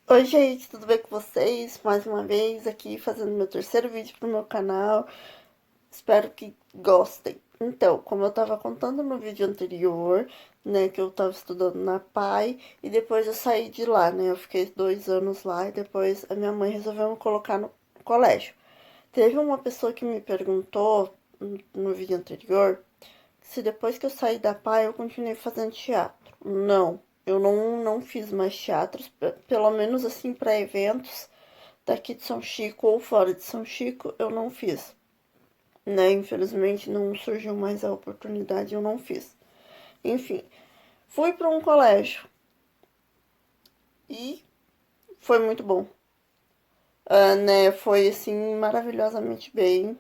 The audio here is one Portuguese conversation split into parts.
Oi gente, tudo bem com vocês? Mais uma vez aqui fazendo meu terceiro vídeo pro meu canal. Espero que gostem. Então, como eu tava contando no vídeo anterior, né, que eu tava estudando na PAI e depois eu saí de lá, né? Eu fiquei 2 anos lá e depois a minha mãe resolveu me colocar no colégio. Teve uma pessoa que me perguntou no vídeo anterior se depois que eu saí da PAI eu continuei fazendo teatro. Não, eu não fiz mais teatros, pelo menos assim para eventos daqui de São Chico ou fora de São Chico, eu não fiz. Né? Infelizmente não surgiu mais a oportunidade, eu não fiz. Enfim, fui para um colégio e foi muito bom. Né? Foi assim maravilhosamente bem.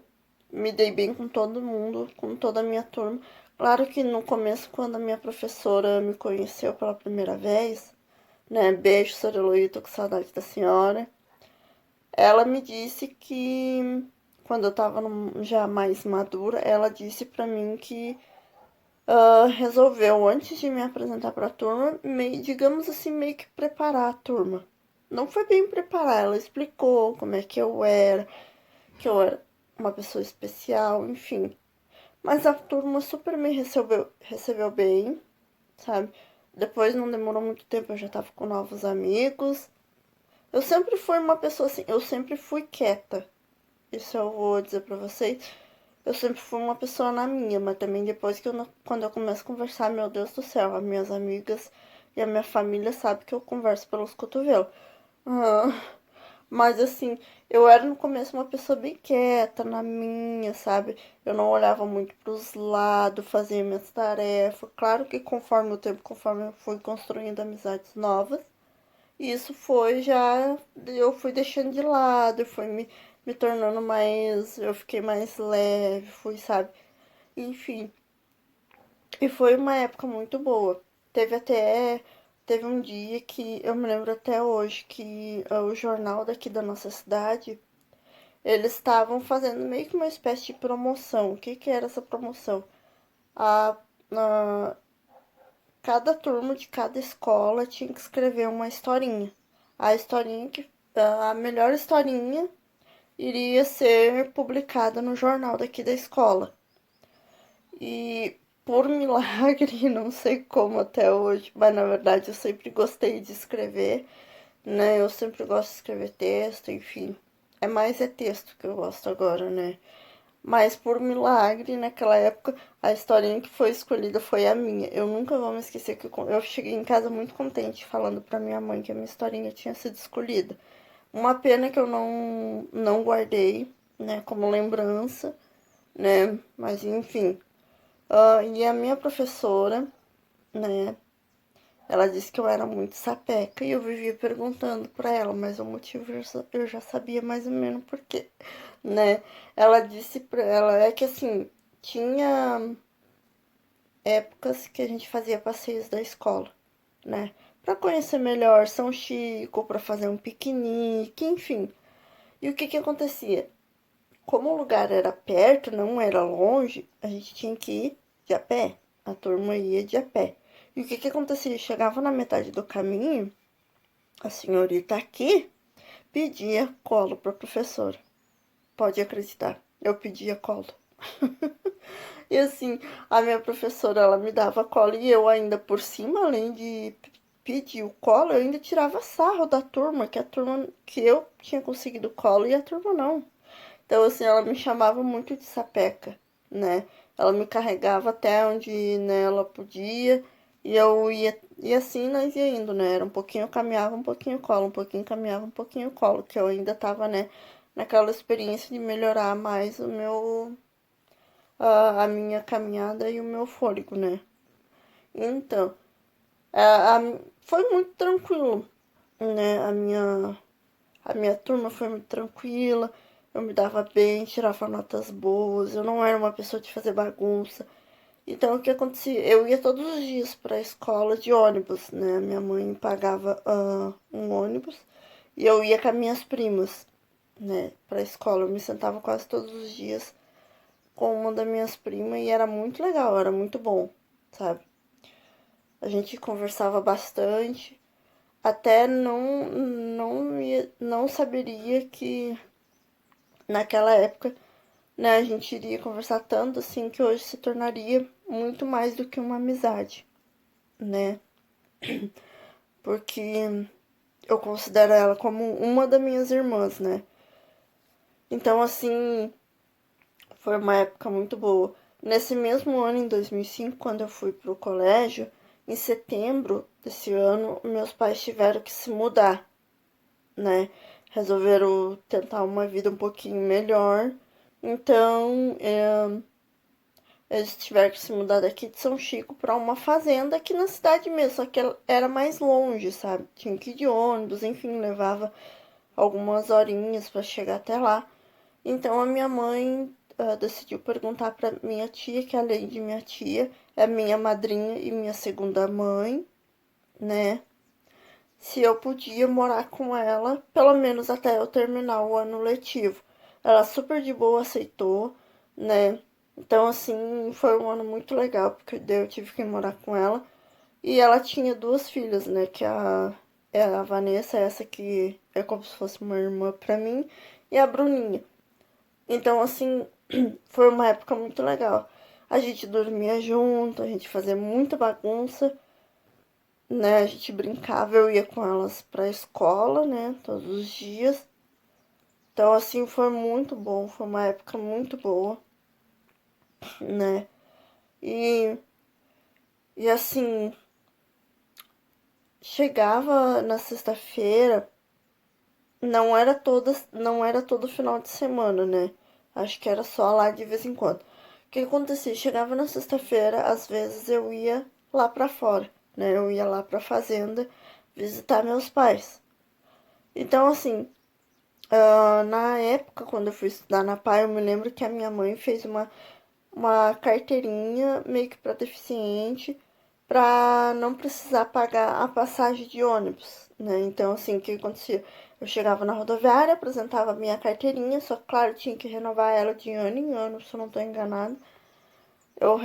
Me dei bem com todo mundo, com toda a minha turma. Claro que no começo, quando a minha professora me conheceu pela primeira vez, né? Beijo, Sra. Heloísa, tô com saudade da senhora. Ela me disse que, quando eu tava já mais madura, ela disse pra mim que resolveu, antes de me apresentar pra turma, digamos assim, meio que preparar a turma. Não foi bem preparar, ela explicou como é que eu era uma pessoa especial, enfim. Mas a turma super me recebeu bem, sabe? Depois não demorou muito tempo, eu já tava com novos amigos. Eu sempre fui uma pessoa assim, eu sempre fui quieta. Isso eu vou dizer pra vocês. Eu sempre fui uma pessoa na minha, mas também depois que quando eu começo a conversar, meu Deus do céu, as minhas amigas e a minha família sabem que eu converso pelos cotovelos. Ah, mas assim, eu era no começo uma pessoa bem quieta, na minha, sabe? Eu não olhava muito pros lados, fazia minhas tarefas. Claro que conforme o tempo, conforme eu fui construindo amizades novas, isso foi já. Eu fui deixando de lado, foi me tornando mais. Eu fiquei mais leve, fui, sabe? Enfim. E foi uma época muito boa. Teve até. Teve um dia que eu me lembro até hoje que o jornal daqui da nossa cidade, eles estavam fazendo meio que uma espécie de promoção. O que que era essa promoção? A, a, cada turma de cada escola tinha que escrever uma historinha. A historinha que. A melhor historinha iria ser publicada no jornal daqui da escola. E por milagre, não sei como até hoje, mas na verdade eu sempre gostei de escrever, né? Eu sempre gosto de escrever texto, enfim. É texto que eu gosto agora, né? Mas por milagre, naquela época, a historinha que foi escolhida foi a minha. Eu nunca vou me esquecer que eu cheguei em casa muito contente falando pra minha mãe que a minha historinha tinha sido escolhida. Uma pena que eu não guardei, né, como lembrança, né? Mas enfim. E a minha professora, né, ela disse que eu era muito sapeca e eu vivia perguntando pra ela, mas o motivo eu já sabia mais ou menos por quê, né? Ela disse pra ela, é que assim, tinha épocas que a gente fazia passeios da escola, né? Pra conhecer melhor São Chico, pra fazer um piquenique, enfim. E o que que acontecia? Como o lugar era perto, não era longe, a gente tinha que ir de a pé. A turma ia de a pé. E o que que acontecia? Chegava na metade do caminho, a senhorita aqui pedia colo para professora. Pode acreditar, eu pedia colo. E assim, a minha professora, ela me dava colo e eu ainda por cima, além de pedir o colo, eu ainda tirava sarro da turma, que a turma que eu tinha conseguido colo e a turma não. Então, assim, ela me chamava muito de sapeca, né? Ela me carregava até onde, né, ela podia e eu ia, e assim nós ia indo, né? Era um pouquinho eu caminhava, um pouquinho colo, um pouquinho caminhava, um pouquinho colo, que eu ainda tava, né, naquela experiência de melhorar mais a minha caminhada e o meu fôlego, né? Então, foi muito tranquilo, né? A minha turma foi muito tranquila, eu me dava bem, tirava notas boas, eu não era uma pessoa de fazer bagunça. Então, o que acontecia? Eu ia todos os dias para a escola de ônibus, né? Minha mãe pagava um ônibus e eu ia com as minhas primas, né, para a escola. Eu me sentava quase todos os dias com uma das minhas primas e era muito legal, era muito bom, sabe? A gente conversava bastante, até não saberia que naquela época, né, a gente iria conversar tanto assim que hoje se tornaria muito mais do que uma amizade, né? Porque eu considero ela como uma das minhas irmãs, né? Então, assim, foi uma época muito boa. Nesse mesmo ano, em 2005, quando eu fui pro colégio, em setembro desse ano, meus pais tiveram que se mudar, né? Resolveram tentar uma vida um pouquinho melhor. Então, eles tiveram que se mudar daqui de São Chico para uma fazenda aqui na cidade mesmo, só que era mais longe, sabe? Tinha que ir de ônibus, enfim, levava algumas horinhas para chegar até lá. Então a minha mãe decidiu perguntar para minha tia, que além de minha tia, é minha madrinha e minha segunda mãe, né? Se eu podia morar com ela, pelo menos até eu terminar o ano letivo. Ela super de boa aceitou, né? Então, assim, foi um ano muito legal, porque daí eu tive que morar com ela. E ela tinha duas filhas, né? Que é a Vanessa, essa que é como se fosse uma irmã pra mim, e a Bruninha. Então, assim, foi uma época muito legal. A gente dormia junto, a gente fazia muita bagunça, né? A gente brincava, eu ia com elas pra escola, né? Todos os dias. Então, assim, foi muito bom, foi uma época muito boa, né? E, e assim, chegava na sexta-feira, não era todo final de semana, né? Acho que era só lá de vez em quando. O que acontecia? Chegava na sexta-feira, às vezes eu ia lá pra fora, né? Eu ia lá pra fazenda visitar meus pais. Então, assim, na época, quando eu fui estudar na PAI, eu me lembro que a minha mãe fez uma carteirinha meio que para deficiente, para não precisar pagar a passagem de ônibus, né? Então, assim, o que acontecia? Eu chegava na rodoviária, apresentava a minha carteirinha, só que, claro, tinha que renovar ela de ano em ano, se eu não estou enganada. Eu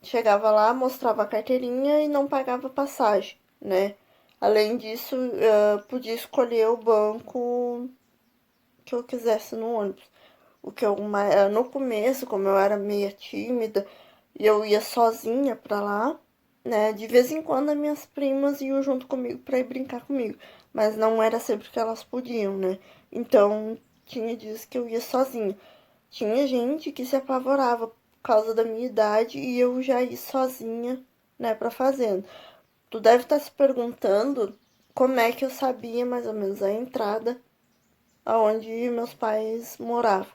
chegava lá, mostrava a carteirinha e não pagava passagem, né? Além disso, podia escolher o banco que eu quisesse no ônibus. O que eu, no começo, como eu era meio tímida, e eu ia sozinha pra lá, né? De vez em quando as minhas primas iam junto comigo pra ir brincar comigo, mas não era sempre que elas podiam, né? Então tinha dias que eu ia sozinha. Tinha gente que se apavorava por causa da minha idade e eu já ia sozinha, né, pra fazenda. Tu deve estar se perguntando como é que eu sabia mais ou menos a entrada aonde meus pais moravam.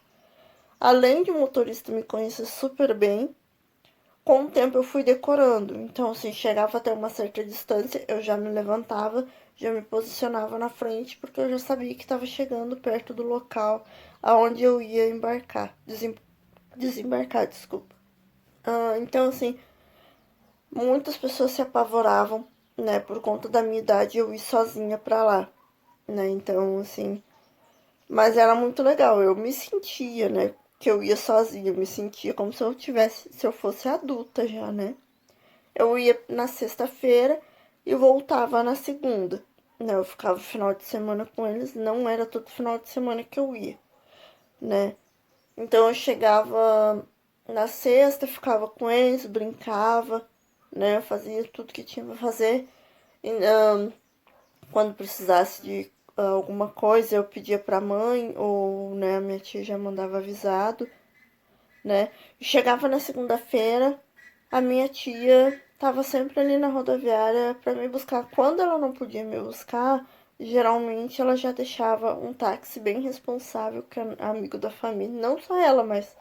Além de o motorista me conhecer super bem, com o tempo eu fui decorando. Então, assim, chegava até uma certa distância, eu já me levantava, já me posicionava na frente, porque eu já sabia que estava chegando perto do local aonde eu ia embarcar. Desembarcar, desculpa. Então, assim, muitas pessoas se apavoravam, né, por conta da minha idade, eu ir sozinha pra lá, né? Então, assim, mas era muito legal, eu me sentia, né? Que eu ia sozinha, eu me sentia como se eu tivesse, se eu fosse adulta já, né? Eu ia na sexta-feira e voltava na segunda, né? Eu ficava final de semana com eles, não era todo final de semana que eu ia, né? Então eu chegava na sexta, ficava com eles, brincava, né? Eu fazia tudo que tinha pra fazer. E, quando precisasse de alguma coisa, eu pedia pra mãe, ou, né, a minha tia já mandava avisado, né? E chegava na segunda-feira, a minha tia tava sempre ali na rodoviária pra me buscar. Quando ela não podia me buscar, geralmente ela já deixava um táxi bem responsável, que é amigo da família. Não só ela, mas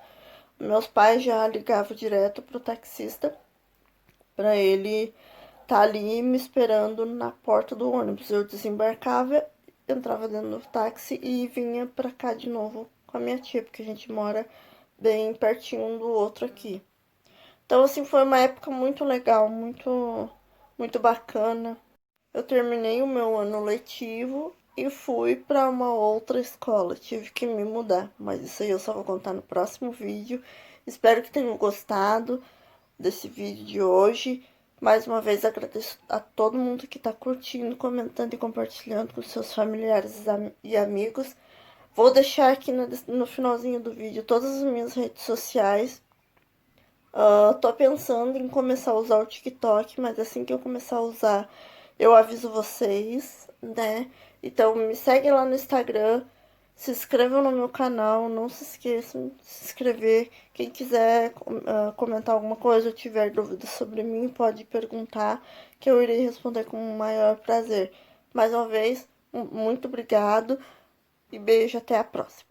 meus pais já ligavam direto pro taxista pra ele tá ali me esperando na porta do ônibus. Eu desembarcava, entrava dentro do táxi e vinha pra cá de novo com a minha tia, porque a gente mora bem pertinho um do outro aqui. Então, assim, foi uma época muito legal, muito bacana. Eu terminei o meu ano letivo, e fui para uma outra escola. Tive que me mudar, mas isso aí eu só vou contar no próximo vídeo. Espero que tenham gostado desse vídeo de hoje. Mais uma vez agradeço a todo mundo que tá curtindo, comentando e compartilhando com seus familiares e amigos. Vou deixar aqui no finalzinho do vídeo todas as minhas redes sociais. Tô pensando em começar a usar o TikTok, mas assim que eu começar a usar, eu aviso vocês, né? Então me segue lá no Instagram, se inscrevam no meu canal, não se esqueçam de se inscrever. Quem quiser comentar alguma coisa ou tiver dúvidas sobre mim, pode perguntar, que eu irei responder com o maior prazer. Mais uma vez, muito obrigado e beijo, até a próxima.